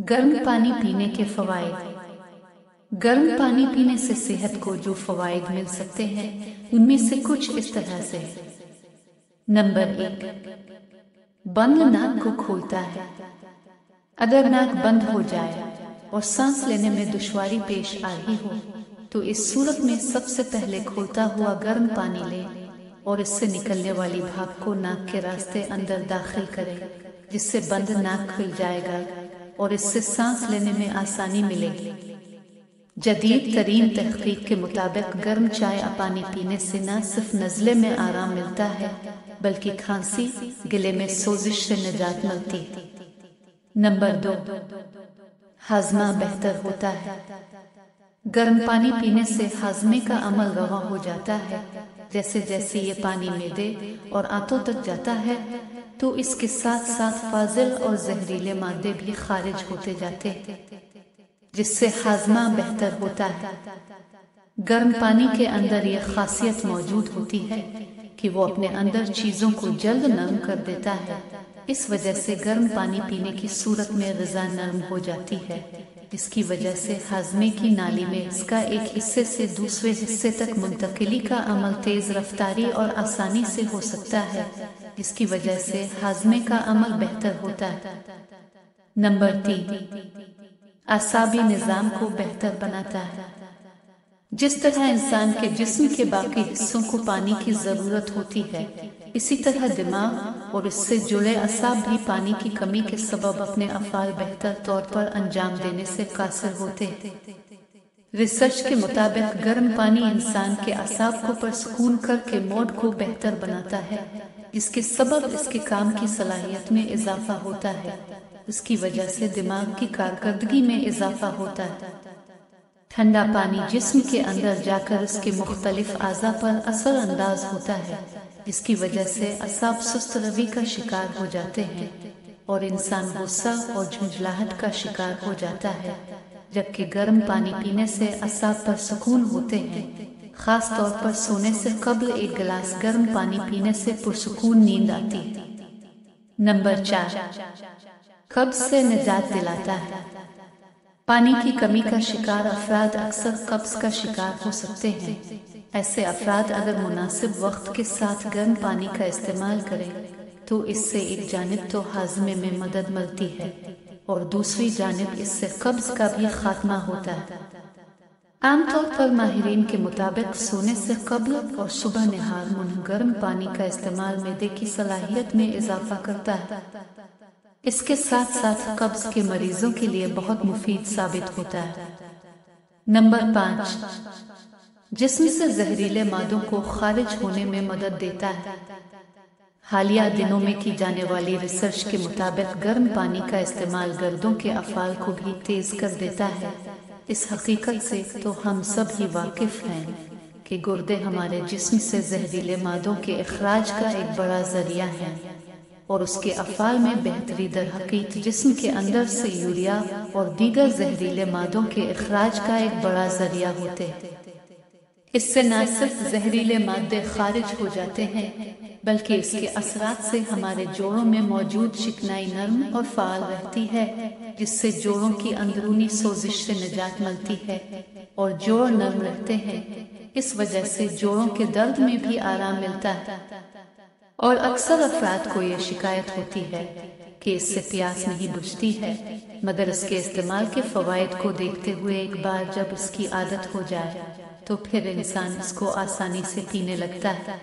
गर्म पानी पीने के फवायद। गर्म पानी पीने से सेहत को जो फवायद मिल सकते हैं उनमें से कुछ इस तरह से। नंबर 1, बंद नाक को खोलता है। अगर नाक बंद हो जाए और सांस लेने में दुश्वारी पेश आ रही हो तो इस सूरत में सबसे पहले खोलता हुआ गर्म पानी ले और इससे निकलने वाली भाप को नाक के रास्ते अंदर दाखिल करें, जिससे बंद नाक खुल जाएगा और इससे सांस लेने में आसानी मिलेगी। जदीद तरीन तहकीक के मुताबिक गर्म चाय या पानी पीने से न सिर्फ नज़ले में आराम मिलता है बल्कि खांसी, गले में सोजिश से निजात मिलती है। नंबर 2, हाजमा बेहतर होता है। गर्म पानी पीने से हाजमे का अमल रवा हो जाता है। जैसे जैसे ये पानी मैदे और आंतों तक जाता है तो इसके साथ साथ फाजिल और जहरीले मादे भी खारिज होते जाते हैं, जिससे हाजमा बेहतर होता है। गर्म पानी के अंदर यह खासियत मौजूद होती है कि वो अपने अंदर चीज़ों को जल्द नरम कर देता है। इस वजह से गर्म पानी पीने की सूरत में ग़िज़ा नरम हो जाती है, जिसकी वजह से हाजमे की नाली में इसका एक हिस्से से दूसरे हिस्से तक मुंतकिली का अमल तेज़ रफ्तारी और आसानी से हो सकता है, जिसकी वजह से हाजमे का अमल बेहतर होता है। नंबर 3, आसाबी निज़ाम को बेहतर बनाता है। जिस तरह इंसान के जिस्म के बाकी हिस्सों को पानी की ज़रूरत होती है, इसी तरह दिमाग और इससे जुड़े असाब भी पानी की कमी के सबब अपने अफ़आल बेहतर तौर पर अंजाम देने से कासिर होते हैं। रिसर्च के मुताबिक गर्म पानी इंसान के असाब को परसकून करके मूड को बेहतर बनाता है, जिसके सबब इसके काम की सलाहियत में इजाफा होता है। इसकी वजह से दिमाग की कारकर्दगी में इजाफा होता है। ठंडा पानी जिस्म के अंदर जाकर इसके मुख्तलिफ आज़ा पर असर अंदाज होता है, जिसकी वजह से असाब सुस्त रवि का शिकार हो जाते हैं और इंसान गुस्सा और झुंझलाहट का शिकार हो जाता है। जबकि गर्म पानी पीने से असाब पर सुकून होते हैं। खास तौर पर सोने से कब्ल एक गिलास गर्म पानी पीने से पुरसुकून नींद आती है। नंबर 4, कब्ज से निजात दिलाता है। पानी की कमी का शिकार अफराद अक्सर कब्ज का शिकार हो सकते हैं। ऐसे अफराद अगर मुनासिब वक्त के साथ गर्म पानी का इस्तेमाल करें तो इससे एक जानिब तो हाजमे में मदद मिलती है और दूसरी जानिब इससे कब्ज का भी खात्मा होता है। आमतौर पर माहिरीन के मुताबिक सोने से कब्ल और सुबह नहार मुन्ह गर्म पानी का इस्तेमाल मैदे की सलाहियत में इजाफा करता है। इसके साथ साथ कब्ज के मरीजों के लिए बहुत मुफीद साबित होता है। नंबर 5, जिस्म से जहरीले मादों को खारिज होने में मदद देता है। हालिया दिनों में की जाने वाली रिसर्च के मुताबिक गर्म पानी का इस्तेमाल गर्दों के अफ़आल को भी तेज कर देता है। इस हकीकत से तो हम सब ही वाकिफ हैं कि गुर्दे हमारे जिस्म से जहरीले मादों के इखराज का एक बड़ा जरिया है और उसके अफ़आल में बेहतरी दर हकीकत जिस्म के अंदर से यूरिया और दीगर जहरीले मादों के इखराज का एक बड़ा जरिया होते हैं। इससे न सिर्फ जहरीले मादे खारिज हो जाते हैं बल्कि इसके असरात से हमारे जोड़ों में मौजूद चिकनाई नरम और फाल रहती है, जिससे जोड़ों की अंदरूनी सोजिश से निजात मिलती है और जोड़ नरम रहते हैं। इस वजह से जोड़ों के दर्द में भी आराम मिलता है। और अक्सर अफराद को यह शिकायत होती है कि इससे प्यास नहीं बुझती है, मगर इसके इस्तेमाल के फवायद को देखते हुए एक बार जब इसकी आदत हो जाए तो फिर इंसान इसको आसानी से पीने लगता है।